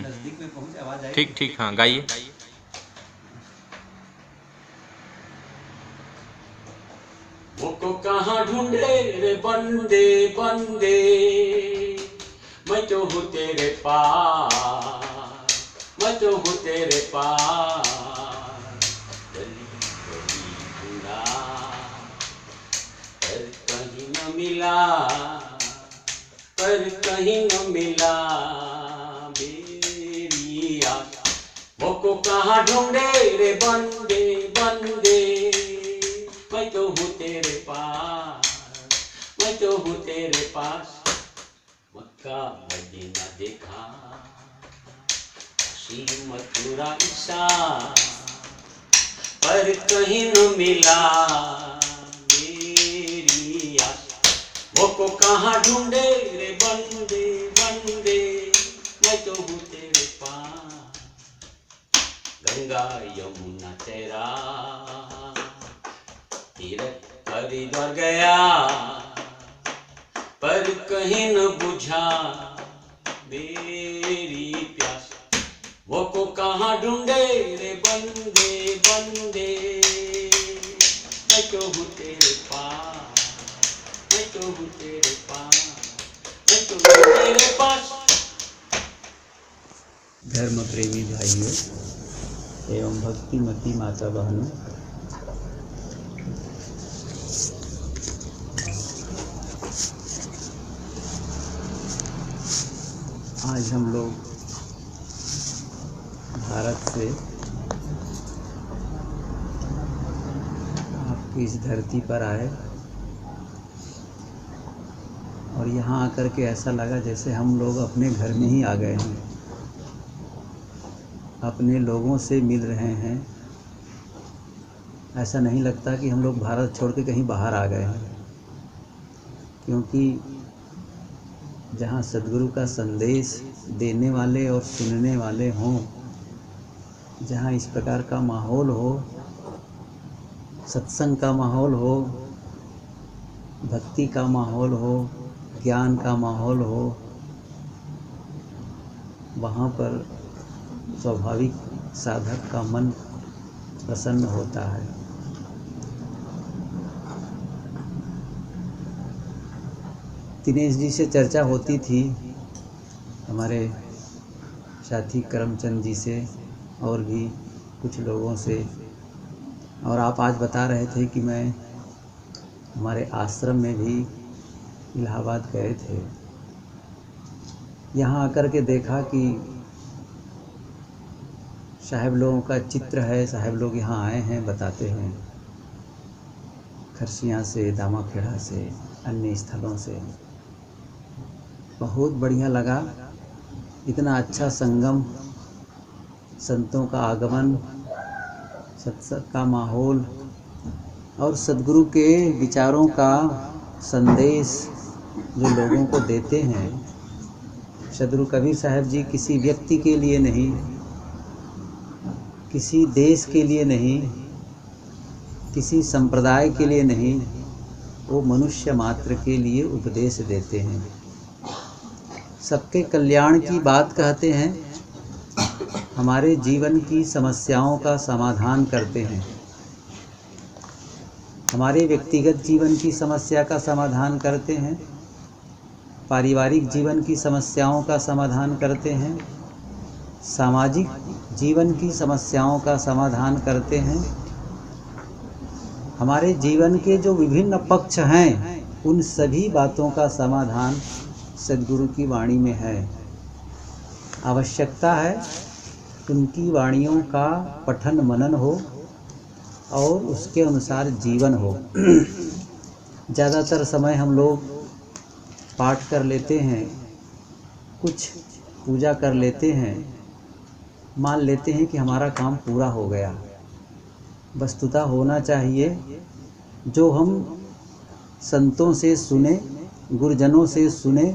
नजदीक में पहुंचे, आवाज आई। ठीक ठीक, हाँ गाइए। वो को कहाँ ढूंढे रे बंदे बंदे, मैं तो हूँ तेरे पास, मैं तो हूँ तेरे पास। गली गली ढूंढा पर कहीं न मिला, पर कहीं न मिला मेरी आशा। वो को कहाँ ढूंढे रे बंदे बंदे, मैं तो हूँ तेरे पास, मैं तो हूँ तेरे पास। मक्का मदीना देखा, काशी मथुरा ईसा, पर कहीं न मिला मेरी आशा। वो को कहाँ ढूंढे रे बंदे बंदे, मैं तो हूँ तेरे पास। गंगा यमुना तेरा तीरथ हरिद्वार गया, पर कहीं न बुझा मेरी प्यास। वो को कहाँ ढूंढे रे बंदे बंदे, मैं तो हूँ तेरे पास, मैं तो हूँ तेरे पास, मैं तो हूँ तेरे पास। धर्म प्रेमी भाइयों एवं भक्तिमती माता बहनों, आज हम लोग भारत से आपकी इस धरती पर आए और यहाँ आकर के ऐसा लगा जैसे हम लोग अपने घर में ही आ गए हैं, अपने लोगों से मिल रहे हैं। ऐसा नहीं लगता कि हम लोग भारत छोड़ के कहीं बाहर आ गए हैं, क्योंकि जहाँ सद्गुरु का संदेश देने वाले और सुनने वाले हों, जहाँ इस प्रकार का माहौल हो, सत्संग का माहौल हो, भक्ति का माहौल हो, ज्ञान का माहौल हो, वहाँ पर स्वाभाविक साधक का मन प्रसन्न होता है। दिनेश जी से चर्चा होती थी, हमारे साथी करमचंद जी से और भी कुछ लोगों से, और आप आज बता रहे थे कि मैं हमारे आश्रम में भी इलाहाबाद गए थे। यहाँ आकर के देखा कि साहब लोगों का चित्र है, साहब लोग यहाँ आए हैं, बताते हैं खरसियाँ से, दामाखेड़ा से, अन्य स्थलों से। बहुत बढ़िया लगा, इतना अच्छा संगम, संतों का आगमन, सत्संग का माहौल और सद्गुरु के विचारों का संदेश जो लोगों को देते हैं। सद्गुरु कबीर साहब जी किसी व्यक्ति के लिए नहीं, किसी देश के लिए नहीं, किसी संप्रदाय के लिए नहीं, वो मनुष्य मात्र के लिए उपदेश देते हैं। सबके कल्याण की बात कहते हैं, हमारे जीवन की समस्याओं का समाधान करते हैं, हमारे व्यक्तिगत जीवन की समस्या का समाधान करते हैं, पारिवारिक जीवन की समस्याओं का समाधान करते हैं, सामाजिक जीवन की समस्याओं का समाधान करते हैं। हमारे जीवन के जो विभिन्न पक्ष हैं, उन सभी बातों का समाधान सद्गुरु की वाणी में है। आवश्यकता है उनकी वाणियों का पठन मनन हो और उसके अनुसार जीवन हो। ज़्यादातर समय हम लोग पाठ कर लेते हैं, कुछ पूजा कर लेते हैं, मान लेते हैं कि हमारा काम पूरा हो गया। वस्तुतः होना चाहिए जो हम संतों से सुने, गुरुजनों से सुने,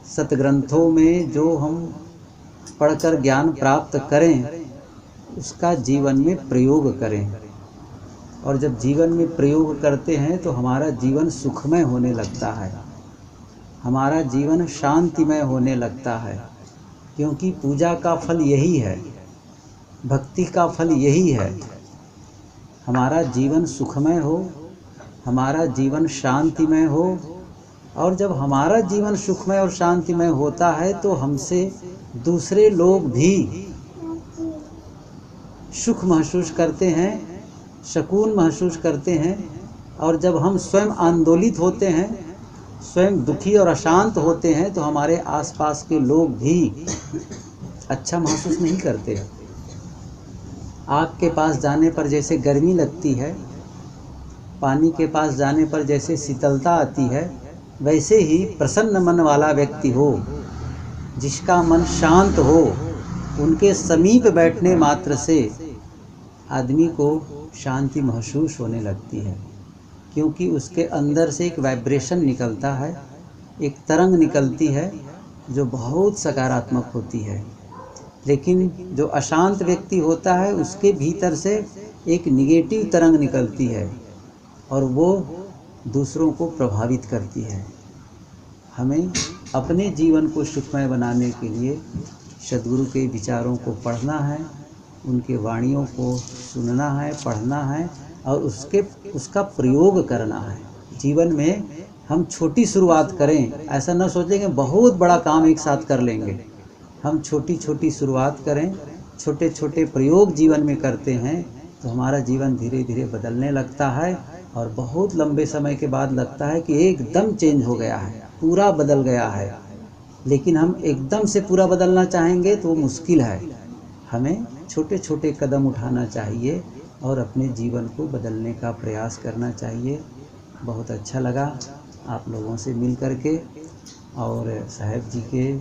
सतग्रंथों में जो हम पढ़कर ज्ञान प्राप्त करें, उसका जीवन में प्रयोग करें। और जब जीवन में प्रयोग करते हैं तो हमारा जीवन सुखमय होने लगता है, हमारा जीवन शांतिमय होने लगता है। क्योंकि पूजा का फल यही है, भक्ति का फल यही है। हमारा जीवन सुखमय हो, हमारा जीवन शांतिमय हो, और जब हमारा जीवन सुखमय और शांतिमय होता है तो हमसे दूसरे लोग भी सुख महसूस करते हैं, सुकून महसूस करते हैं। और जब हम स्वयं आंदोलित होते हैं, स्वयं दुखी और अशांत होते हैं, तो हमारे आसपास के लोग भी अच्छा महसूस नहीं करते। आग के पास जाने पर जैसे गर्मी लगती है, पानी के पास जाने पर जैसे शीतलता आती है, वैसे ही प्रसन्न मन वाला व्यक्ति हो, जिसका मन शांत हो, उनके समीप बैठने मात्र से आदमी को शांति महसूस होने लगती है। क्योंकि उसके अंदर से एक वाइब्रेशन निकलता है, एक तरंग निकलती है जो बहुत सकारात्मक होती है। लेकिन जो अशांत व्यक्ति होता है, उसके भीतर से एक निगेटिव तरंग निकलती है और वो दूसरों को प्रभावित करती है। हमें अपने जीवन को सुखमय बनाने के लिए सद्गुरु के विचारों को पढ़ना है, उनके वाणियों को सुनना है, पढ़ना है और उसका प्रयोग करना है। जीवन में हम छोटी शुरुआत करें, ऐसा न सोचें कि बहुत बड़ा काम एक साथ कर लेंगे। हम छोटी छोटी शुरुआत करें, छोटे छोटे प्रयोग जीवन में करते हैं तो हमारा जीवन धीरे धीरे बदलने लगता है और बहुत लंबे समय के बाद लगता है कि एकदम चेंज हो गया है, पूरा बदल गया है। लेकिन हम एकदम से पूरा बदलना चाहेंगे तो वो मुश्किल है। हमें छोटे छोटे कदम उठाना चाहिए और अपने जीवन को बदलने का प्रयास करना चाहिए। बहुत अच्छा लगा आप लोगों से मिल कर के, और साहब जी के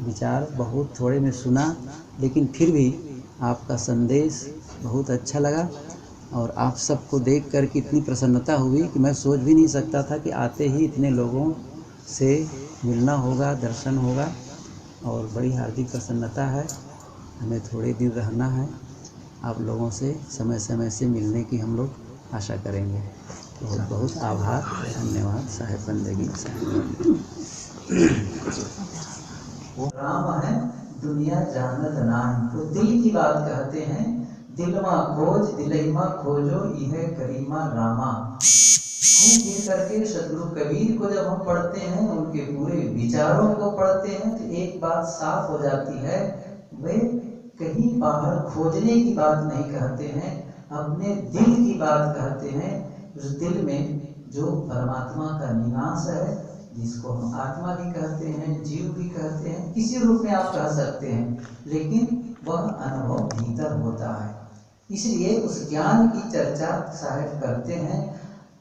विचार बहुत थोड़े में सुना, लेकिन फिर भी आपका संदेश बहुत अच्छा लगा। और आप सबको देख कर के इतनी प्रसन्नता हुई कि मैं सोच भी नहीं सकता था कि आते ही इतने लोगों से मिलना होगा, दर्शन होगा, और बड़ी हार्दिक प्रसन्नता है। हमें थोड़े दिन रहना है, आप लोगों से समय समय से मिलने की हम लोग आशा करेंगे। बहुत बहुत आभार, धन्यवाद। साहेब बंदगी साहेब। राम है दुनिया जानत नाम, तो दिल की बात कहते हैं, दिलमा खोज दिलहिमा खोजो यह करीमा रामा। घूम फिर करके सद्गुरु कबीर को जब हम पढ़ते हैं, उनके पूरे विचारों को पढ़ते हैं, तो एक बात साफ हो जाती है, वे कहीं बाहर खोजने की बात नहीं कहते हैं, अपने दिल की बात कहते हैं। उस दिल में जो परमात्मा का निवास है, जिसको हम आत्मा भी कहते हैं, जीव भी कहते हैं, किसी रूप में आप कह सकते हैं, लेकिन वह अनुभव भीतर होता है। इसलिए उस ज्ञान की चर्चा साहब करते हैं।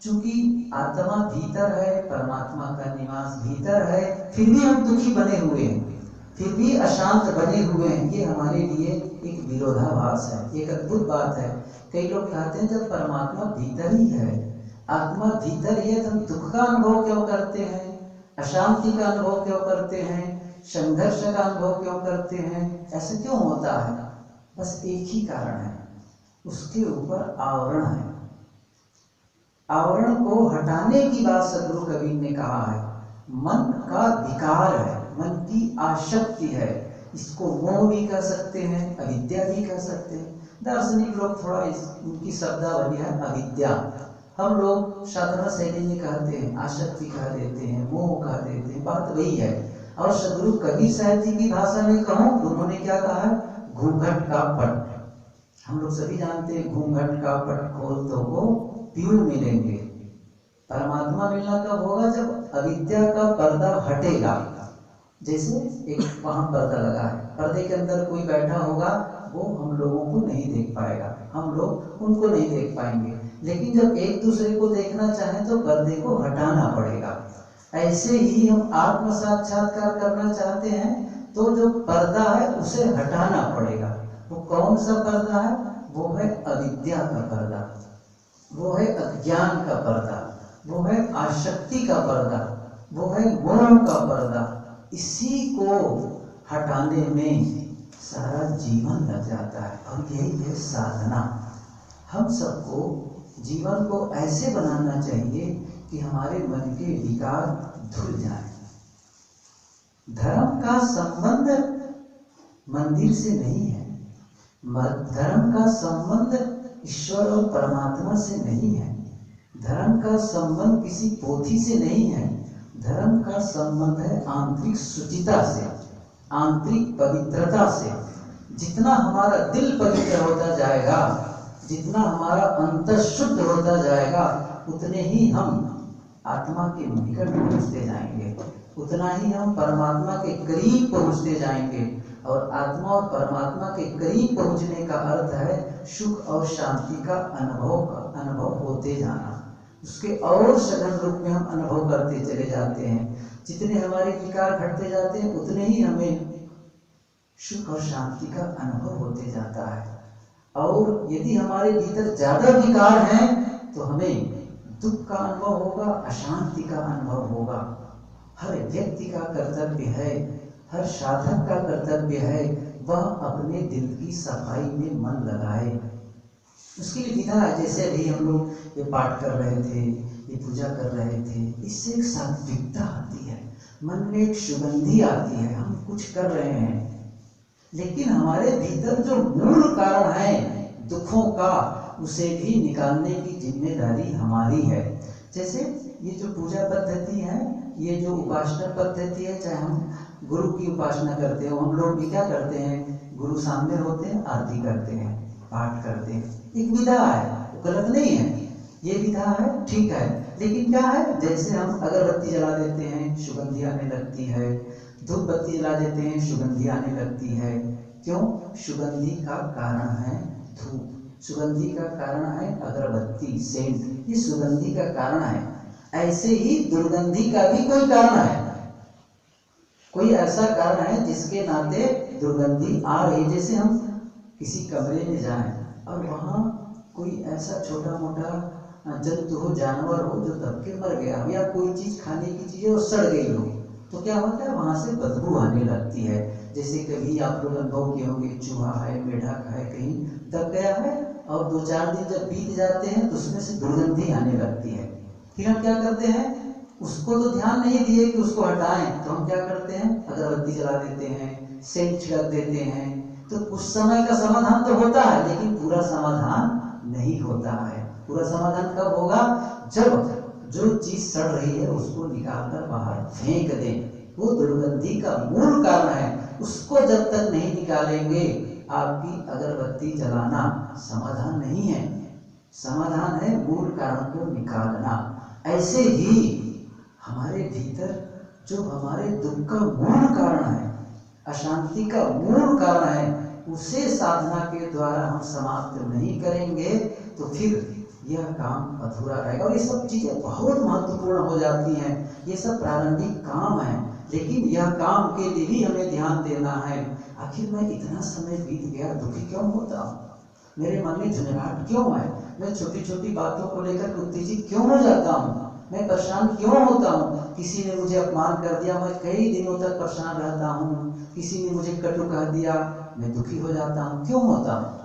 चूंकि आत्मा भीतर है, परमात्मा का निवास भीतर है, फिर भी हम दुखी बने हुए हैं, फिर भी अशांत बने हुए हैं। ये हमारे लिए एक विरोधाभास है, एक अद्भुत बात है। कई लोग कहते हैं जब परमात्मा भीतर ही है, आत्मा भीतर ही है, तो हम दुख का अनुभव क्यों करते हैं, अशांति का अनुभव क्यों करते हैं, संघर्ष का अनुभव क्यों करते हैं, ऐसे क्यों होता है? बस एक ही कारण है, उसके ऊपर आवरण है। आवरण को हटाने की बात सद्गुरु कबीर ने कहा है। मन का विकार है, मन की आसक्ति है, इसको मोह भी कह सकते हैं, अविद्या भी कह सकते हैं। दार्शनिक लोग थोड़ा उनकी शब्दावली है अविद्या, हम लोग साधना शैली में कहते हैं आसक्ति कह देते हैं, मोह कह देते हैं, बात वही है। और सद्गुरु कबीर साहब जी की भाषा में कहूँ तो उन्होंने क्या कहा है, घूंघट का पट। हम लोग सभी जानते हैं घूंघट का पट खोल तो वो प्यूर मिलेंगे। परमात्मा मिलना कब होगा, जब अविद्या का पर्दा हटेगा। जैसे एक वहां पर्दा लगा है, पर्दे के अंदर कोई बैठा होगा, वो हम लोगों को नहीं देख पाएगा, हम लोग उनको नहीं देख पाएंगे। लेकिन जब एक दूसरे को देखना चाहें तो पर्दे को हटाना पड़ेगा। ऐसे ही हम आत्म साक्षात्कार करना चाहते हैं तो जो पर्दा है उसे हटाना पड़ेगा। वो कौन सा पर्दा है? वो है अविद्या का पर्दा, वो है अज्ञान का पर्दा, वो है आसक्ति का पर्दा, वो है मोह का पर्दा। इसी को हटाने में सारा जीवन लग जाता है और यही है साधना। हम सबको जीवन को ऐसे बनाना चाहिए कि हमारे मन के विकार धुल जाए। धर्म का संबंध मंदिर से नहीं है। धर्म का संबंध ईश्वर और परमात्मा से नहीं है। धर्म का संबंध किसी पोथी से नहीं है। धर्म का संबंध है आंतरिक शुचिता से, आंतरिक पवित्रता से। जितना हमारा दिल पवित्र होता जाएगा, जितना हमारा अंतर शुद्ध होता जाएगा, उतने ही हम आत्मा के निकट पहुंचते जाएंगे, उतना ही हम परमात्मा के करीब पहुंचते जाएंगे। और आत्मा और परमात्मा के करीब पहुंचने का अर्थ है सुख और शांति का अनुभव होते जाना। उसके और सघन रूप में हम अनुभव करते चले जाते हैं। जितने हमारे विकार घटते जाते हैं, उतने ही हमें सुख और शांति का अनुभव होते जाता है। और यदि हमारे भीतर ज्यादा विकार हैं तो हमें दुख का अनुभव होगा, अशांति का अनुभव होगा। हर व्यक्ति का कर्तव्य है, हर साधक का कर्तव्य है, वह अपने दिल की सफाई में मन लगाए। उसके लिए विधा है। जैसे अभी हम लोग ये पाठ कर रहे थे, ये पूजा कर रहे थे, इससे एक सात्विकता आती है, मन में एक सुगंधी आती है। हम कुछ कर रहे हैं, लेकिन हमारे भीतर जो मूल कारण है दुखों का, उसे भी निकालने की जिम्मेदारी हमारी है। जैसे ये जो पूजा पद्धति है, ये जो उपासना पद्धति है, चाहे हम गुरु की उपासना करते हो, हम लोग भी क्या करते हैं, गुरु सामने होते हैं, आरती करते हैं, पाठ करते हैं। एक विधा है, गलत नहीं है, ये विधा है, ठीक है। लेकिन क्या है, जैसे हम अगरबत्ती जला देते हैं, सुगंधी आने लगती है, धूप बत्ती जला देते हैं, सुगंधी आने लगती है। क्यों? सुगंधी का कारण है धूप, सुगंधी का कारण है अगरबत्ती, सेंट, ये सुगंधी का कारण है। ऐसे ही दुर्गंधी का भी कोई कारण है, कोई ऐसा कारण है जिसके नाते दुर्गंधी आ रही। जैसे हम किसी कमरे में जाएं और वहाँ कोई ऐसा छोटा मोटा जंतु हो, जानवर हो, जो दब के मर गया हो, या कोई चीज खाने की चीज है वो सड़ गई हो, तो क्या होता है, वहां से बदबू आने लगती है। जैसे कभी आप लोग अनुभव किए होंगे, चूहा है, मेढक है, कहीं दब गया है और 2-4 दिन जब बीत जाते हैं तो उसमें से दुर्गंधी आने लगती है। फिर हम क्या करते हैं, उसको तो ध्यान नहीं दिए कि उसको हटाएं, तो हम क्या करते हैं, अगरबत्ती जला देते हैं, सेंट छिड़क देते हैं। तो कुछ समय का समाधान तो होता है, लेकिन पूरा समाधान नहीं होता है। पूरा समाधान कब होगा, जब जो चीज सड़ रही है उसको निकालकर बाहर फेंक दें। वो दुर्गंधी का मूल कारण है, उसको जब तक नहीं निकालेंगे आपकी अगरबत्ती जलाना समाधान नहीं है। समाधान है मूल कारण को निकालना। ऐसे ही हमारे भीतर जो हमारे दुख का मूल कारण है, अशांति का मूल कारण है, उसे साधना के द्वारा हम समाप्त नहीं करेंगे तो फिर यह काम अधूरा रहेगा। और ये सब चीजें बहुत महत्वपूर्ण हो जाती हैं, ये सब प्रारंभिक काम है, लेकिन यह काम के लिए भी हमें ध्यान देना है। आखिर मैं इतना समय बीत गया, दुखी क्यों होता हूँ, मेरे मन में झंझनाहट क्यों है, मैं छोटी छोटी बातों को लेकर उत्तेजित क्यों हो जाता हूँ, मैं परेशान क्यों होता हूँ, किसी ने मुझे अपमान कर दिया, मैं कई दिनों तक परेशान रहता हूँ, किसी ने मुझे कटु कह दिया, मैं दुखी हो जाता हूँ, क्यों होता हूँ।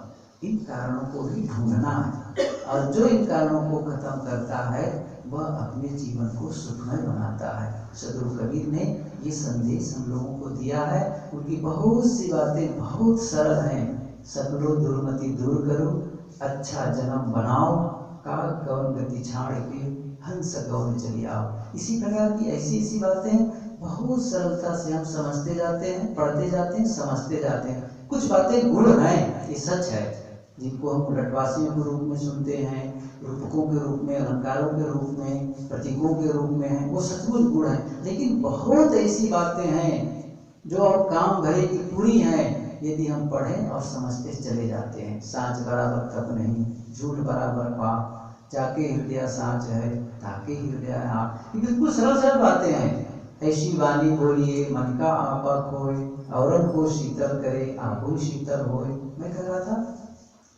इन कारणों को भी ढूंढना है, और जो इन कारणों को खत्म करता है वह अपने जीवन को सुखमय बनाता है। सद्गुरु कबीर ने ये संदेश हम लोगों को दिया है। उनकी बहुत सी बातें बहुत सरल हैं। सकलो दुर्मति दूर करो, अच्छा जन्म बनाओ, काग कौन गति छाड़ के हंस गौन चली आओ। इसी प्रकार की ऐसी ऐसी बातें बहुत सरलता से हम समझते जाते हैं, पढ़ते जाते हैं, समझते जाते हैं। कुछ बातें गुण हैं, ये सच है, जिनको हम उलटवासियों के रूप में सुनते हैं, रूपकों के रूप में, अलंकारों के रूप में, प्रतीकों के रूप में हैं, वो सचमुच गुण हैं। लेकिन बहुत ऐसी बातें हैं जो अब काम भरे की पूरी हैं, यदि हम पढ़ें और समझते चले जाते हैं। सांच बराबर तप नहीं, झूठ बराबर पाप, जाके हृदय सांच है, ताके हृदय आप। ये बिल्कुल सरल सरल बातें हैं। ऐसी वाणी बोलिए मन का आपा खोए, औरन को शीतल करे आपो शीतल होए। मैं कह रहा था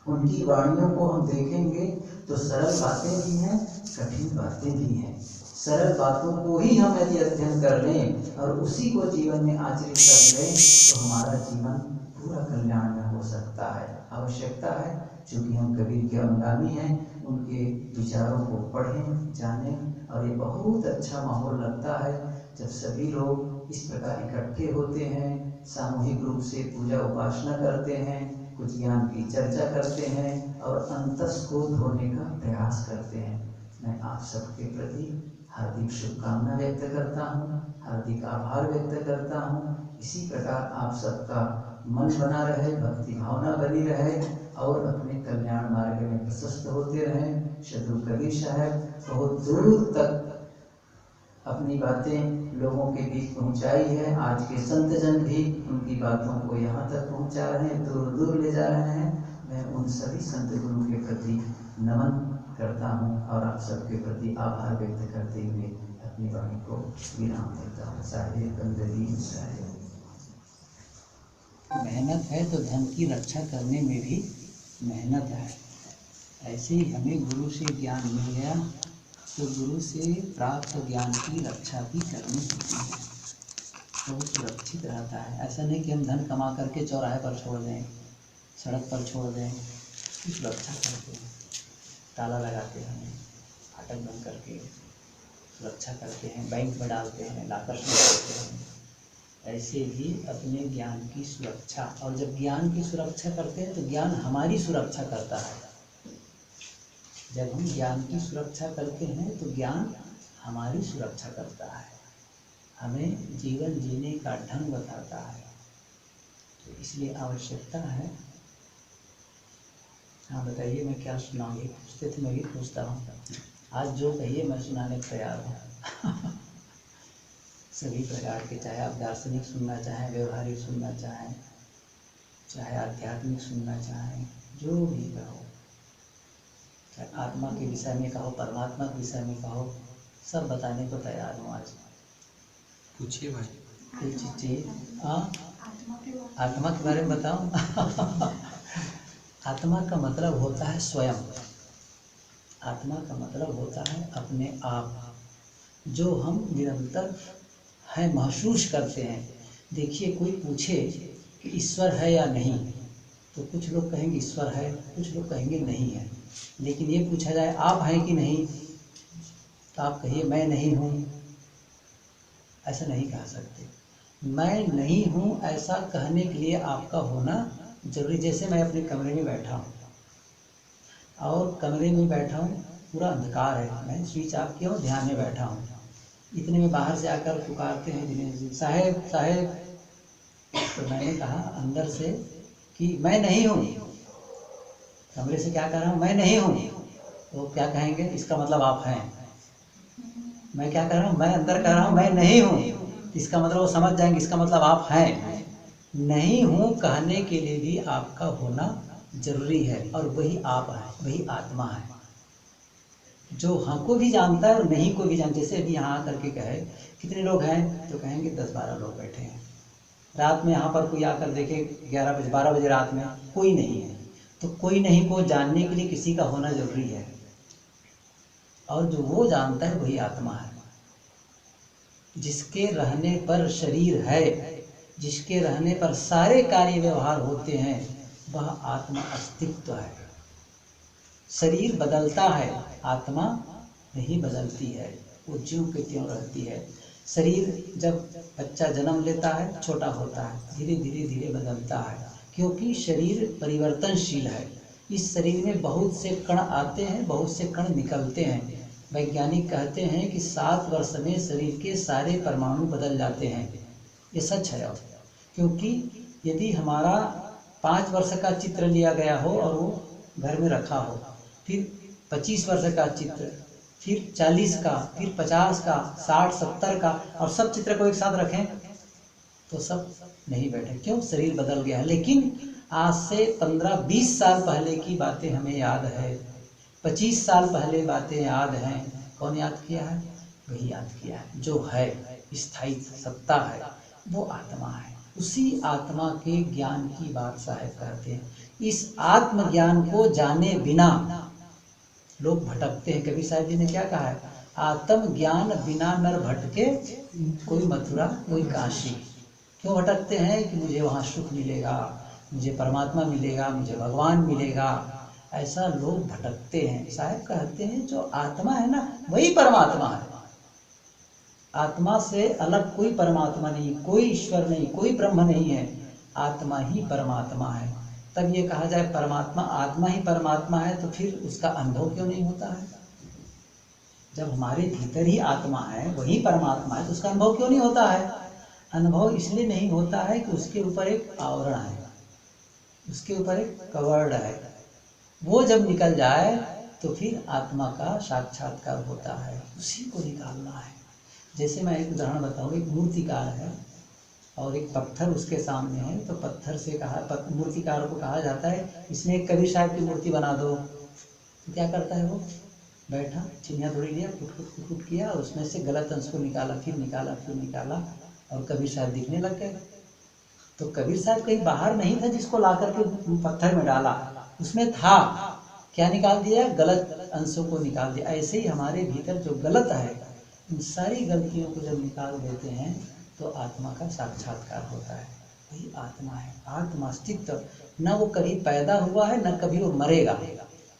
उनकी वाणियों को हम देखेंगे तो सरल बातें भी हैं, कठिन बातें भी हैं। सरल बातों को ही हम यदि अध्ययन कर लें और उसी को जीवन में आचरित कर लें तो हमारा जीवन पूरा कल्याण में हो सकता है। आवश्यकता है, चूँकि हम कबीर के अनुगामी हैं, उनके विचारों को पढ़ें, जानें। और ये बहुत अच्छा माहौल लगता है जब सभी लोग इस प्रकार इकट्ठे होते हैं, सामूहिक रूप से पूजा उपासना करते हैं, कुछ ज्ञान की चर्चा करते हैं और अंतस्कोध होने का प्रयास करते हैं। मैं आप सबके प्रति हार्दिक शुभकामना व्यक्त करता हूँ, हार्दिक आभार व्यक्त करता हूँ। इसी प्रकार आप सबका मन बना रहे, भक्ति भावना बनी रहे और अपने कल्याण मार्ग में प्रशस्त होते रहें। शत्रु कबीर साहब बहुत दूर तक अपनी बातें लोगों के बीच पहुंचाई है। आज के संत जन भी उनकी बातों को यहाँ तक पहुंचा रहे हैं, दूर दूर ले जा रहे हैं। मैं उन सभी संत गुरु के प्रति नमन करता हूँ और आप सबके प्रति आभार व्यक्त करते हुए अपनी वाणी को विराम देता हूँ। साहिब बंदगी साहिब। मेहनत है तो धन की रक्षा करने में भी मेहनत है। ऐसे ही हमें गुरु से ज्ञान मिल गया तो गुरु से प्राप्त ज्ञान की रक्षा भी करनी होती है, तो वो सुरक्षित रहता है। ऐसा नहीं कि हम धन कमा करके चौराहे पर छोड़ दें, सड़क पर छोड़ दें। उसकी सुरक्षा करते हैं, ताला लगाते हैं, फाटक बंद करके सुरक्षा करते हैं, बैंक में डालते हैं, लाकर में डालते हैं। ऐसे ही अपने ज्ञान की सुरक्षा, और जब ज्ञान की सुरक्षा करते हैं तो ज्ञान हमारी सुरक्षा करता है। जब हम ज्ञान की सुरक्षा करते हैं तो ज्ञान हमारी सुरक्षा करता है, हमें जीवन जीने का ढंग बताता है। तो इसलिए आवश्यकता है। हाँ बताइए, मैं क्या सुनाऊंगी? पूछते थे, मैं भी पूछता हूँ। आज जो कहिए मैं सुनाने को तैयार हूँ। सभी प्रकार के, चाहे आप दार्शनिक सुनना चाहें, व्यवहारिक सुनना चाहें, चाहे आध्यात्मिक सुनना चाहें, जो भी कहो, चाहे आत्मा के विषय में कहो, परमात्मा के विषय में कहो, सब बताने को तैयार हूँ आज। पूछिए भाई। कोई चीज़ आत्मा के बारे में बताऊँ? आत्मा का मतलब होता है स्वयं। आत्मा का मतलब होता है अपने आप, जो हम निरंतर है महसूस करते हैं। देखिए, कोई पूछे कि ईश्वर है या नहीं, तो कुछ लोग कहेंगे ईश्वर है, कुछ लोग कहेंगे नहीं है। लेकिन ये पूछा जाए आप हैं कि नहीं, तो आप कहिए मैं नहीं हूँ। ऐसा नहीं कह सकते। मैं नहीं हूँ ऐसा कहने के लिए आपका होना जरूरी। जैसे मैं अपने कमरे में बैठा हूँ और कमरे में बैठा हूँ, पूरा अंधकार है, मैं स्विच ऑफ किया हूँ, ध्यान में बैठा हूँ। इतने में बाहर से आकर पुकारते हैं दिनेश जी, साहेब साहेब। तो मैंने कहा अंदर से कि मैं नहीं हूँ। कमरे से क्या कह रहा हूँ? मैं नहीं हूँ। तो क्या कहेंगे? इसका मतलब आप हैं। मैं क्या कह रहा हूँ? मैं अंदर कह रहा हूँ मैं नहीं हूँ, इसका मतलब वो समझ जाएंगे, इसका मतलब आप हैं। नहीं हूँ कहने के लिए भी आपका होना जरूरी है, और वही आप है, वही आत्मा है, जो हमको भी जानता है और नहीं को भी जानता है। जैसे अभी यहाँ आकर के कहे कितने लोग हैं, तो कहेंगे 10-12 लोग बैठे हैं। रात में यहाँ पर कोई आकर देखे 11 बजे 12 बजे रात में कोई नहीं है, तो कोई नहीं को जानने के लिए किसी का होना जरूरी है, और जो वो जानता है वही आत्मा है। जिसके रहने पर शरीर है, जिसके रहने पर सारे कार्य व्यवहार होते हैं, वह आत्मा अस्तित्व है। शरीर बदलता है, आत्मा नहीं बदलती है, वो ज्यों के त्यों रहती है। शरीर जब बच्चा जन्म लेता है छोटा होता है, धीरे धीरे धीरे बदलता है, क्योंकि शरीर परिवर्तनशील है। इस शरीर में बहुत से कण आते हैं, बहुत से कण निकलते हैं। वैज्ञानिक कहते हैं कि 7 वर्ष में शरीर के सारे परमाणु बदल जाते हैं। ये सच है। क्योंकि यदि हमारा 5 वर्ष का चित्र लिया गया हो और वो घर में रखा हो, फिर 25 वर्ष का चित्र, फिर 40 का, फिर 50 का, 60, 70 का, और सब चित्र को एक साथ रखें तो सब नहीं बैठे। क्यों? शरीर बदल गया है। लेकिन आज से 15-20 साल पहले की बातें हमें याद है, 25 साल पहले बातें याद हैं। कौन याद किया है? वही याद किया है। जो है स्थायी सत्ता है, वो आत्मा है। उसी आत्मा के ज्ञान की बात साहब करते हैं। इस आत्मज्ञान को जाने बिना लोग भटकते हैं। कबीर साहब जी ने क्या कहा है? आत्म ज्ञान बिना नर भटके, कोई मथुरा कोई काशी। क्यों भटकते हैं? कि मुझे वहाँ सुख मिलेगा, मुझे परमात्मा मिलेगा, मुझे भगवान मिलेगा। ऐसा लोग भटकते हैं। साहब कहते हैं जो आत्मा है ना, वही परमात्मा है। आत्मा से अलग कोई परमात्मा नहीं, कोई ईश्वर नहीं, कोई ब्रह्म नहीं है, आत्मा ही परमात्मा है। तब ये कहा जाए परमात्मा, आत्मा ही परमात्मा है, तो फिर उसका अनुभव क्यों नहीं होता है? जब हमारे भीतर ही आत्मा है, वही परमात्मा है, तो उसका अनुभव क्यों नहीं होता है? अनुभव इसलिए नहीं होता है कि उसके ऊपर एक आवरण है, उसके ऊपर एक कवर्ड है। वो जब निकल जाए तो फिर आत्मा का साक्षात्कार होता है, उसी को निकालना है। जैसे मैं एक उदाहरण बताऊँ, एक मूर्तिकार है और एक पत्थर उसके सामने है, तो पत्थर से मूर्तिकार को कहा जाता है इसमें एक कबीर साहब की मूर्ति बना दो। तो क्या करता है वो? बैठा, चिन्हिया थोड़ी लिया, फुट किया, और उसमें से गलत अंश को निकाला, फिर निकाला और कबीर साहब दिखने लग गए। तो कबीर साहब कहीं बाहर नहीं था जिसको ला करके पत्थर में डाला, उसमें था, क्या निकाल दिया? गलत अंशों को निकाल दिया। ऐसे ही हमारे भीतर जो गलत है, इन सारी गलतियों को जब निकाल देते हैं तो आत्मा का साक्षात्कार होता है। वही आत्मा है, आत्मा अस्तित्व। न वो कभी पैदा हुआ है, न कभी वो मरेगा।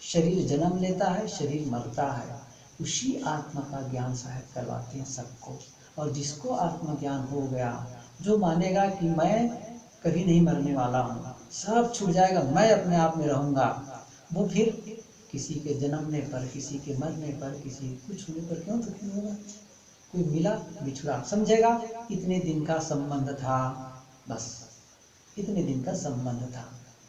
शरीर जन्म लेता है, शरीर मरता है, उसी आत्मा का ज्ञान साहब करवाते हैं सबको। और जिसको आत्मज्ञान हो गया, जो मानेगा कि मैं कभी नहीं मरने वाला हूँ, सब छूट जाएगा, मैं अपने आप में रहूँगा, वो फिर किसी के जन्मने पर, किसी के मरने पर, किसी कुछ होने पर क्यों दुखी होगा? कोई मिला बिछड़ा, समझेगा इतने दिन का संबंध था, बस इतने दिन का संबंध था,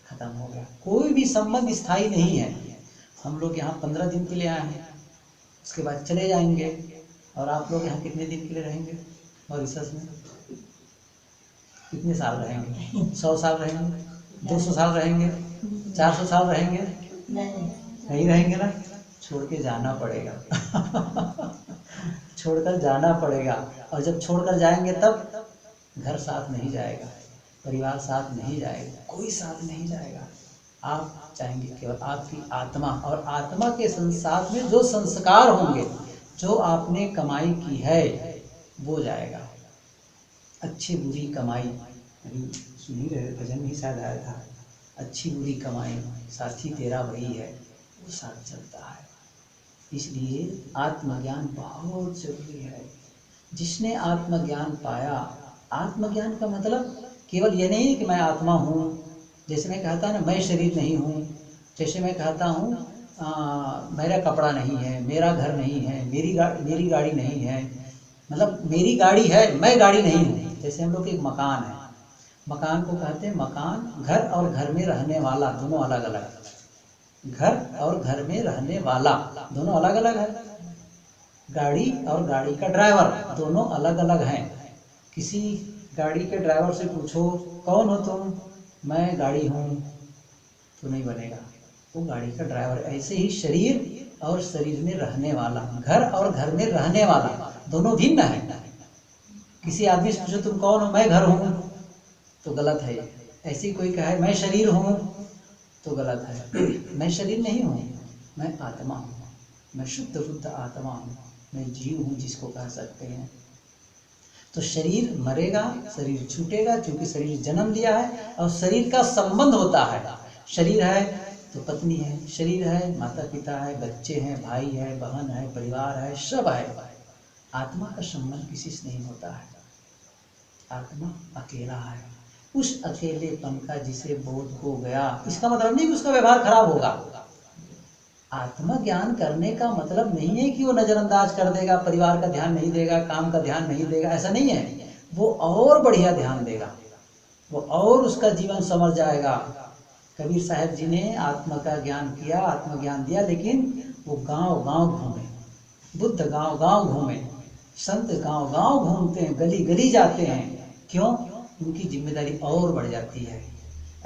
खत्म हो गया। कोई भी संबंध स्थायी नहीं है। हम लोग यहाँ 15 दिन के लिए आए हैं, उसके बाद चले जाएंगे। और आप लोग यहाँ कितने दिन के लिए रहेंगे? मॉरिशस में कितने साल रहेंगे? 100 साल रहेंगे? 200 साल रहेंगे? 400 साल रहेंगे? नहीं रहेंगे ना, छोड़ के जाना पड़ेगा। छोड़कर जाना पड़ेगा। और जब छोड़कर जाएंगे तब घर साथ नहीं जाएगा, परिवार साथ नहीं जाएगा, कोई साथ नहीं जाएगा। आप चाहेंगे केवल आपकी आत्मा, और आत्मा के साथ में जो संस्कार होंगे, जो आपने कमाई की है, वो जाएगा। अच्छी बुरी कमाई, अभी सुन ही रहे, भजन ही शायद आया था, अच्छी बुरी कमाई साथी तेरा वही है, वो साथ चलता है। इसलिए आत्मज्ञान बहुत जरूरी है। जिसने आत्मज्ञान पाया, आत्मज्ञान का मतलब केवल ये नहीं है कि मैं आत्मा हूँ। जैसे मैं कहता ना, मैं शरीर नहीं हूँ, जैसे मैं कहता हूँ मेरा कपड़ा नहीं है, मेरा घर नहीं है, मेरी गाड़ी नहीं है, मतलब मेरी गाड़ी है, मैं गाड़ी नहीं हूँ। जैसे हम लोग एक मकान है, मकान को कहते हैं मकान, घर और घर में रहने वाला दोनों अलग अलग। घर और घर में रहने वाला दोनों अलग अलग है। गाड़ी और गाड़ी का ड्राइवर दोनों अलग अलग हैं। किसी गाड़ी के ड्राइवर से पूछो कौन हो तुम? मैं गाड़ी हूँ, तो नहीं बनेगा, वो गाड़ी का ड्राइवर। ऐसे ही शरीर और शरीर में रहने वाला, घर और घर में रहने वाला दोनों भिन्न है। किसी आदमी से पूछो तुम कौन हो? मैं घर हूँ, तो गलत है। ऐसी कोई कहे मैं शरीर हूँ, तो गलत है। मैं शरीर नहीं हूँ, मैं आत्मा हूँ, मैं शुद्ध बुद्ध आत्मा हूँ, मैं जीव हूँ जिसको कह सकते हैं। तो शरीर मरेगा, शरीर छूटेगा, क्योंकि शरीर जन्म लिया है और शरीर का संबंध होता है। शरीर है तो पत्नी है, शरीर है माता पिता है, बच्चे हैं, भाई है, बहन है, परिवार है, सब है। आत्मा का संबंध किसी से नहीं होता है। आत्मा अकेला है। उस अकेलेपन का जिसे बोध हो गया, इसका मतलब नहीं कि उसका व्यवहार खराब होगा। आत्मा ज्ञान करने का मतलब नहीं है कि वो नजरअंदाज कर देगा, परिवार का ध्यान नहीं देगा, काम का ध्यान नहीं देगा, ऐसा नहीं है। वो और बढ़िया ध्यान देगा, वो और उसका जीवन समझ जाएगा। कबीर साहब जी ने आत्मा का ज्ञान किया, आत्मज्ञान दिया, लेकिन वो गांव गांव घूमे, बुद्ध गांव गांव घूमे, संत गांव गांव घूमते हैं, गली गली जाते हैं। क्यों? उनकी जिम्मेदारी और बढ़ जाती है।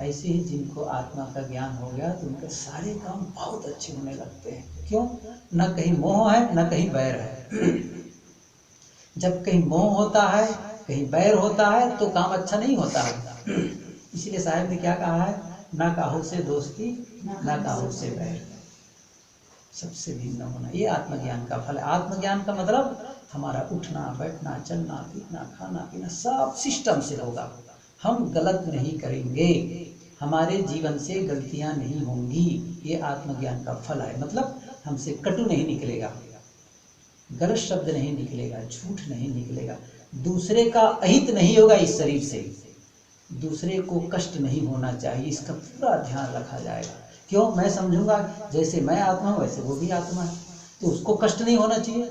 ऐसे ही जिनको आत्मा का ज्ञान हो गया तो उनके सारे काम बहुत अच्छे होने लगते हैं। क्यों? न कहीं मोह है, न कहीं बैर है। जब कहीं मोह होता है, कहीं बैर होता है, तो काम अच्छा नहीं होता है। इसीलिए साहब ने क्या कहा है, ना काहू से दोस्ती, ना काहू से बैर, सबसे भिन्न होना। ये आत्मज्ञान का फल है। आत्मज्ञान का मतलब हमारा उठना बैठना, चलना फिरना, खाना पीना सब सिस्टम से होगा। हम गलत नहीं करेंगे, हमारे जीवन से गलतियां नहीं होंगी। ये आत्मज्ञान का फल है। मतलब हमसे कटु नहीं निकलेगा, गलत शब्द नहीं निकलेगा, झूठ नहीं निकलेगा, दूसरे का अहित नहीं होगा इस शरीर से, दूसरे को कष्ट नहीं होना चाहिए, इसका पूरा ध्यान रखा जाएगा। क्यों? मैं समझूंगा जैसे मैं आत्मा हूँ वैसे वो भी आत्मा है, तो उसको कष्ट नहीं होना चाहिए,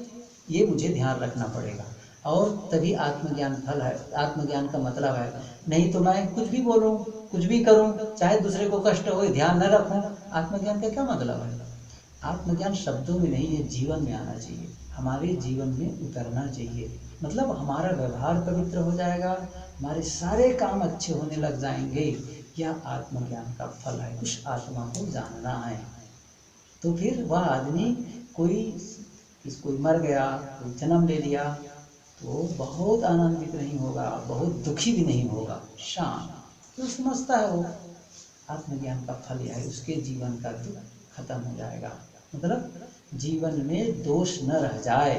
ये मुझे ध्यान रखना पड़ेगा। और तभी आत्मज्ञान फल है, आत्मज्ञान का मतलब है। नहीं तो मैं कुछ भी बोलूँ, कुछ भी करूँ, चाहे दूसरे को कष्ट हो, ध्यान न रखूँ, आत्मज्ञान का क्या मतलब है? आत्मज्ञान शब्दों में नहीं है, जीवन में आना चाहिए, हमारे जीवन में उतरना चाहिए। मतलब हमारा व्यवहार पवित्र हो जाएगा, हमारे सारे काम अच्छे होने लग जाएंगे। यह आत्मज्ञान का फल है, उस आत्मा को जानना है। तो फिर वह आदमी कोई मर गया, कोई जन्म ले लिया, तो बहुत आनंदित नहीं होगा, बहुत दुखी भी नहीं होगा, शांत। तो समझता है वो आत्मज्ञान का फल यह है, उसके जीवन का दुख खत्म हो जाएगा। मतलब जीवन में दोष न रह जाए,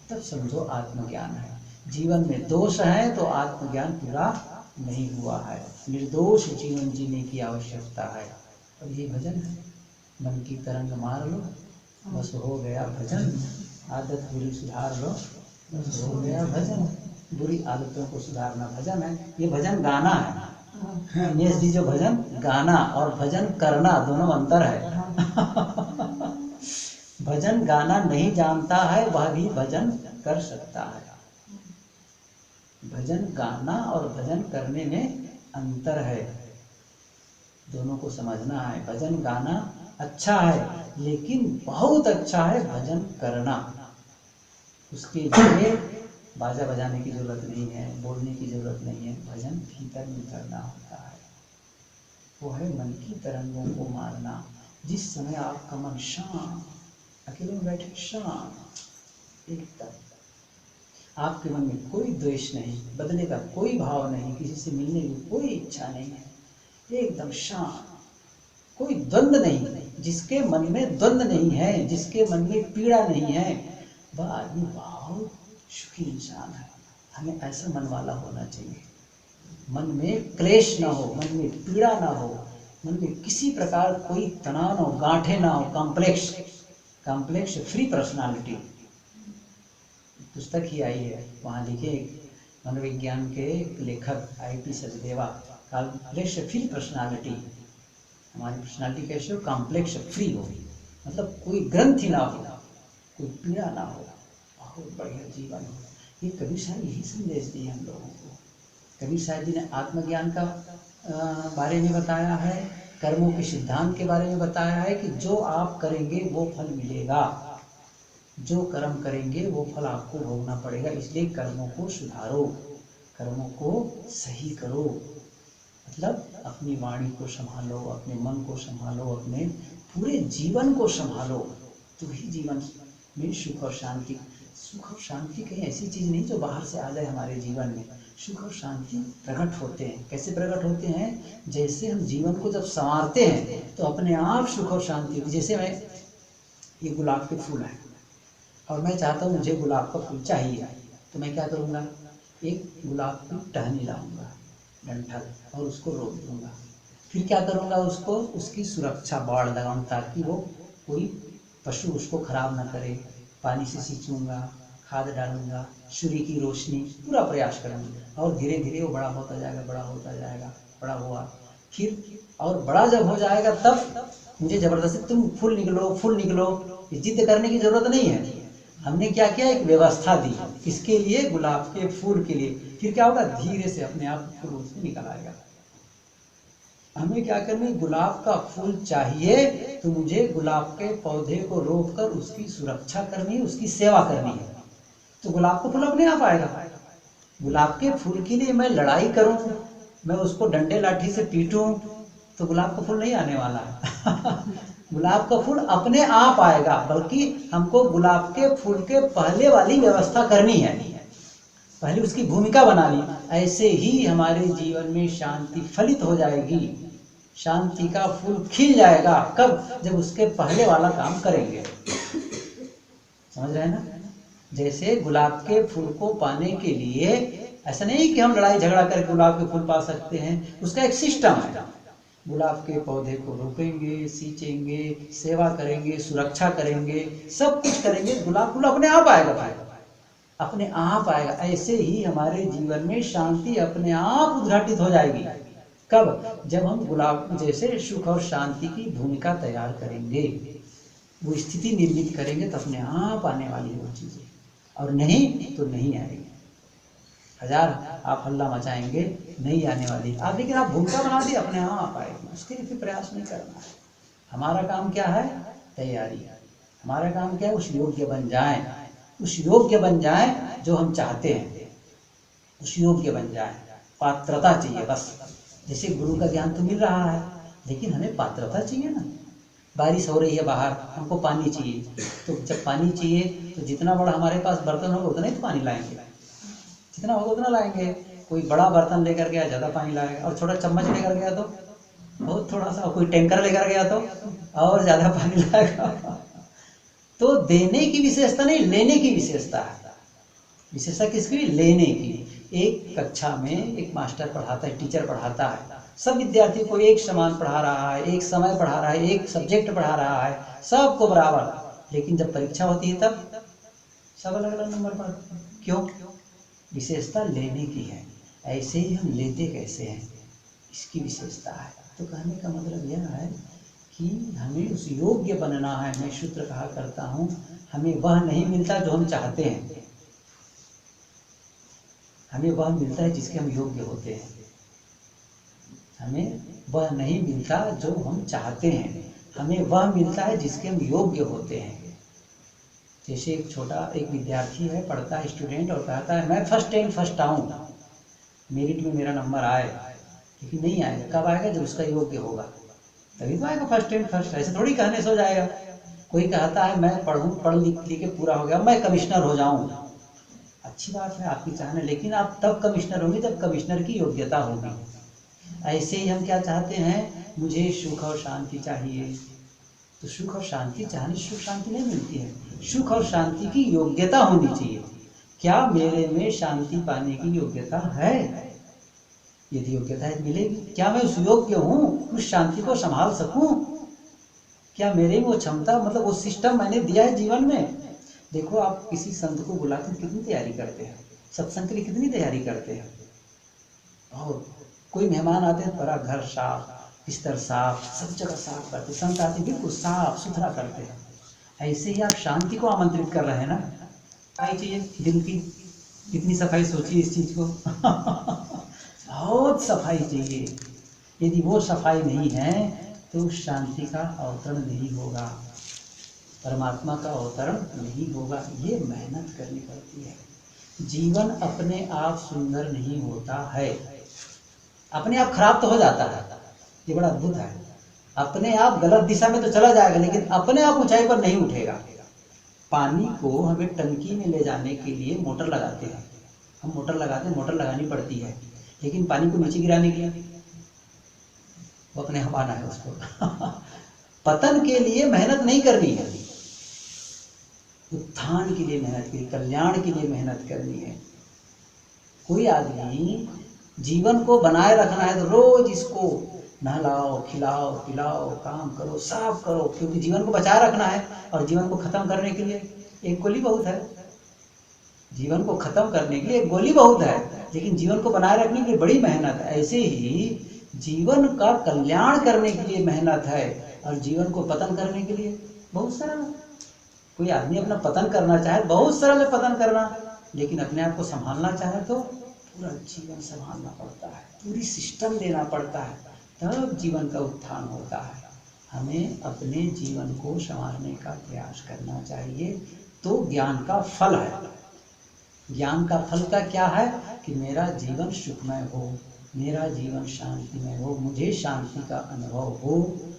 तब समझो आत्मज्ञान है। जीवन में दोष है तो आत्मज्ञान पूरा नहीं हुआ है। निर्दोष जीवन जीने की आवश्यकता है। और ये भजन है, मन की तरंग मार लो बस हो गया भजन, आदत बुरी सुधार लो बस हो गया भजन। बुरी आदतों को सुधारना भजन है। ये भजन गाना है। दिनेश जी, जो भजन गाना और भजन करना दोनों अंतर है। भजन गाना नहीं जानता है वह भी भजन कर सकता है। भजन गाना और भजन करने में अंतर है, दोनों को समझना है। भजन गाना अच्छा है, लेकिन बहुत अच्छा है भजन करना। उसके लिए बाजा बजाने की जरूरत नहीं है, बोलने की जरूरत नहीं है, भजन भीतर में करना होता है। वो है मन की तरंगों को मारना। जिस समय आपका मन शांत, अकेले में बैठे शांत एकदम, आपके मन में कोई द्वेष नहीं, बदले का कोई भाव नहीं, किसी से मिलने की कोई इच्छा नहीं है, एकदम शांत, कोई द्वंद्व नहीं। जिसके मन में द्वंद्व नहीं है, जिसके मन में पीड़ा नहीं है, वह आदमी बहुत सुखी इंसान है। हमें ऐसा मन वाला होना चाहिए। मन में क्लेश ना हो, मन में पीड़ा ना हो, मन में किसी प्रकार कोई तनाव ना हो, गांठे ना हो, कॉम्प्लेक्स फ्री पर्सनालिटी। पुस्तक ही आई है, वहाँ लिखे मनोविज्ञान के लेखक IP Sachdeva, complex free personality. हमारी पर्सनालिटी कैसे हो? कॉम्प्लेक्स फ्री हो, मतलब कोई ग्रंथि ना हो, कोई पीड़ा ना हो, बहुत बढ़िया जीवन हो। ये कबीर साहब यही संदेश दिए हम लोगों को। कबीर साहब जी ने आत्मज्ञान का बारे में बताया है, कर्मों के सिद्धांत के बारे में बताया है कि जो आप करेंगे वो फल मिलेगा, जो कर्म करेंगे वो फल आपको भोगना पड़ेगा। इसलिए कर्मों को सुधारो, कर्मों को सही करो। मतलब अपनी वाणी को संभालो, अपने मन को संभालो, अपने पूरे जीवन को संभालो, तो ही जीवन में सुख और शांति। सुख और शांति कहीं ऐसी चीज़ नहीं जो बाहर से आ जाए हमारे जीवन में। सुख और शांति प्रकट होते हैं। कैसे प्रकट होते हैं? जैसे हम जीवन को जब संवारते हैं तो अपने आप सुख और शांति। जैसे मैं, ये गुलाब के फूल है और मैं चाहता हूँ मुझे गुलाब का फूल चाहिए, तो मैं क्या करूँगा? एक गुलाब की टहनी लाऊंगा, डंठल, और उसको रोप दूंगा। फिर क्या करूँगा? उसको, उसकी सुरक्षा बाड़ लगाऊँ ताकि वो कोई पशु उसको खराब ना करे। पानी से सींचूंगा, खाद डालूंगा, सूर्य की रोशनी, पूरा प्रयास करूँगा, और धीरे धीरे वो बड़ा होता जाएगा, बड़ा होता जाएगा, बड़ा हुआ। फिर और बड़ा जब हो जाएगा तब मुझे जबरदस्ती तुम फूल निकलो, जिद करने की जरूरत नहीं है। हमने क्या किया? एक व्यवस्था दी। किसके लिए? गुलाब के फूल के लिए। फिर क्या होगा? धीरे से अपने आप फूल उसमें निकल आएगा। हमें क्या करना है? गुलाब का फूल चाहिए तो मुझे गुलाब के पौधे को रोपकर उसकी सुरक्षा करनी है, उसकी सेवा करनी है, तो गुलाब का फूल अपने आप आएगा। गुलाब के फूल के लिए मैं लड़ाई करूं, मैं उसको डंडे लाठी से पीटूं, तो गुलाब का फूल नहीं आने वाला है। गुलाब का फूल अपने आप आएगा, बल्कि हमको गुलाब के फूल के पहले वाली व्यवस्था करनी है, पहले उसकी भूमिका बनानी। ऐसे ही हमारे जीवन में शांति फलित हो जाएगी, शांति का फूल खिल जाएगा। कब? जब उसके पहले वाला काम करेंगे। समझ रहे हैं ना? जैसे गुलाब के फूल को पाने के लिए ऐसा नहीं कि हम लड़ाई झगड़ा करके गुलाब के फूल पा सकते हैं, उसका एक सिस्टम है। गुलाब के पौधे को रोपेंगे, सींचेंगे, सेवा करेंगे, सुरक्षा करेंगे, सब कुछ करेंगे, गुलाब फूल अपने आप आएगा भाई, अपने आप आएगा। ऐसे ही हमारे जीवन में शांति अपने आप उद्घाटित हो जाएगी। कब? जब हम गुलाब जैसे सुख और शांति की भूमिका तैयार करेंगे, वो स्थिति निर्मित करेंगे, तो अपने आप आने वाली है वो चीजें, और नहीं तो नहीं आएगी। हजार आप हल्ला मचाएंगे, नहीं आने वाली आप, लेकिन आप भूमिका बना दी, अपने आप आएगी। उसके लिए फिर प्रयास नहीं करना है। हमारा काम क्या है? तैयारी। हमारा काम क्या है? उस योग्य बन जाएं, उस योग्य बन जाएं जो हम चाहते हैं, उस योग्य बन जाएं। पात्रता चाहिए बस। जैसे गुरु का ज्ञान तो मिल रहा है, लेकिन हमें पात्रता चाहिए ना। बारिश हो रही है बाहर, हमको पानी चाहिए, तो जब पानी चाहिए तो जितना बड़ा हमारे पास बर्तन होगा उतना ही तो पानी लाएंगे, जितना होगा उतना लाएंगे। कोई बड़ा बर्तन लेकर गया ज़्यादा पानी लाएगा, और छोटा चम्मच लेकर गया तो बहुत थोड़ा सा, कोई टैंकर लेकर गया तो और ज़्यादा पानी लाएगा। तो देने की विशेषता नहीं, लेने की विशेषता है। विशेषता किसकी? लेने की। एक कक्षा में एक मास्टर पढ़ाता है, टीचर पढ़ाता है, सब विद्यार्थी को एक समान पढ़ा रहा है, एक समय पढ़ा रहा है, एक सब्जेक्ट पढ़ा रहा है, सबको बराबर। लेकिन जब परीक्षा होती है तब सब अलग अलग नंबर पढ़ते हैं। क्यों? विशेषता लेने की है। ऐसे ही हम लेते कैसे हैं, इसकी विशेषता है। तो कहने का मतलब यह है कि हमें उस योग्य बनना है। मैं सूत्र कहा करता हूँ, हमें वह नहीं मिलता जो हम चाहते हैं, हमें वह मिलता है जिसके हम योग्य होते हैं। हमें वह नहीं मिलता जो हम चाहते हैं, हमें वह मिलता है जिसके हम योग्य होते हैं। जैसे एक विद्यार्थी है, पढ़ता है, स्टूडेंट, और कहता है मैं फर्स्ट आऊँ, मेरिट में मेरा नंबर आए, लेकिन नहीं आएगा। कब आएगा? जब उसका योग्य होगा, तभी तो आएगा फर्स्ट। ऐसे थोड़ी कहने से हो जाएगा। कोई कहता है मैं पढ़ लिख के पूरा हो गया, मैं कमिश्नर हो जाऊँ, अच्छी बात है आपकी चाहना, लेकिन आप तब कमिश्नर होंगे जब कमिश्नर की योग्यता होगी। ऐसे ही हम क्या चाहते हैं? मुझे सुख और शांति चाहिए, तो सुख और शांति चाहने से सुख शांति नहीं मिलती है। सुख और शांति की योग्यता होनी चाहिए। क्या मेरे में शांति पाने की योग्यता है? यदि योग्यता है मिलेगी। क्या मैं उस योग्य हूँ, उस शांति को संभाल सकूं? क्या मेरे में वो क्षमता, मतलब वो सिस्टम मैंने दिया है जीवन में? देखो, आप किसी संत को बुलाते हैं, कितनी तैयारी करते हैं, सत्संग के लिए कितनी तैयारी करते हैं। और कोई मेहमान आते हैं, पूरा घर साफ, बिस्तर साफ, सब जगह साफ करते। संत आते बिल्कुल साफ सुथरा करते हैं। ऐसे ही आप शांति को आमंत्रित कर रहे हैं ना। सफाई चाहिए दिल की, कितनी सफाई सोचिए इस चीज को। बहुत सफाई चाहिए। यदि वो सफाई नहीं है तो शांति का अवतरण नहीं होगा, परमात्मा का अवतरण नहीं होगा। ये मेहनत करनी पड़ती है। जीवन अपने आप सुंदर नहीं होता है, अपने आप खराब तो हो जाता है। ये बड़ा अद्भुत है। अपने आप गलत दिशा में तो चला जाएगा, लेकिन अपने आप ऊंचाई पर नहीं उठेगा। पानी को हमें टंकी में ले जाने के लिए मोटर लगाते हैं, हम मोटर लगाते हैं, मोटर लगानी पड़ती है, लेकिन पानी को नीचे गिराने के लिए वो अपने आप आना है उसको। पतन के लिए मेहनत नहीं करनी है, उत्थान के लिए मेहनत करनी, कल्याण के लिए मेहनत करनी है। कोई आदमी जीवन को बनाए रखना है तो रोज इसको नहलाओ, खिलाओ, पिलाओ, काम करो, साफ करो, क्योंकि जीवन को बचाए रखना है। और जीवन को खत्म करने के लिए एक गोली बहुत है। जीवन को खत्म करने के लिए एक गोली बहुत है, लेकिन जीवन को बनाए रखने के लिए बड़ी मेहनत है। ऐसे ही जीवन का कल्याण करने के लिए मेहनत है, और जीवन को पतन करने के लिए बहुत सरल है। कोई आदमी अपना पतन करना चाहे, बहुत सरल है पतन करना, लेकिन अपने आप को संभालना चाहे तो पूरा जीवन संभालना पड़ता है, पूरी सिस्टम देना पड़ता है, तब जीवन का उत्थान होता है। हमें अपने जीवन को संवारने का प्रयास करना चाहिए। तो ज्ञान का फल है। ज्ञान का फल का क्या है? कि मेरा जीवन सुखमय हो, मेरा जीवन शांतिमय हो, मुझे शांति का अनुभव हो,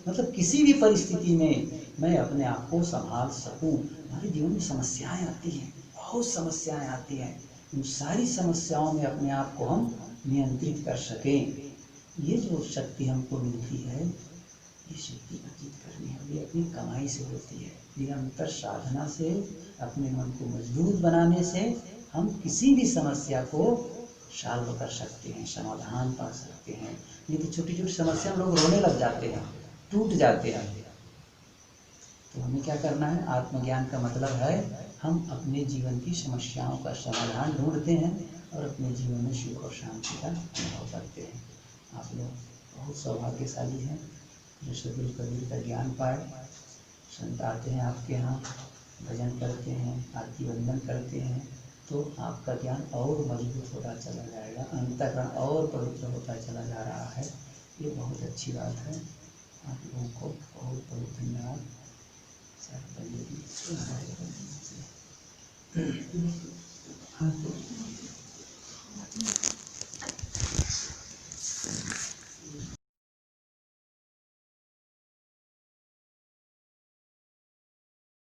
मतलब किसी भी परिस्थिति में मैं अपने आप को संभाल सकूं। हमारे जीवन में समस्याएं आती हैं, बहुत समस्याएं आती हैं, उन सारी समस्याओं में अपने आप को हम नियंत्रित कर सकें। ये जो शक्ति हमको मिलती है, ये शक्ति अर्जित करनी है, ये अपनी कमाई से होती है। निरंतर साधना से, अपने मन को मजबूत बनाने से हम किसी भी समस्या को सॉल्व कर सकते हैं, समाधान पा सकते हैं। नहीं तो छोटी छोटी समस्या में लोग रोने लग जाते हैं, टूट जाते हैं। तो हमें क्या करना है? आत्मज्ञान का मतलब है हम अपने जीवन की समस्याओं का समाधान ढूंढते हैं और अपने जीवन में सुख और शांति का अनुभव करते हैं। आप लोग बहुत सौभाग्यशाली हैं जो सदगुरु कबीर का ज्ञान पाए। संत आते हैं आपके यहाँ, भजन करते हैं, आरती वंदन करते हैं, तो आपका ज्ञान और मजबूत होता चला जाएगा, अंतःकरण और पवित्र होता चला जा रहा है। ये बहुत अच्छी बात है। आप लोगों को बहुत बहुत धन्यवाद। हाँ।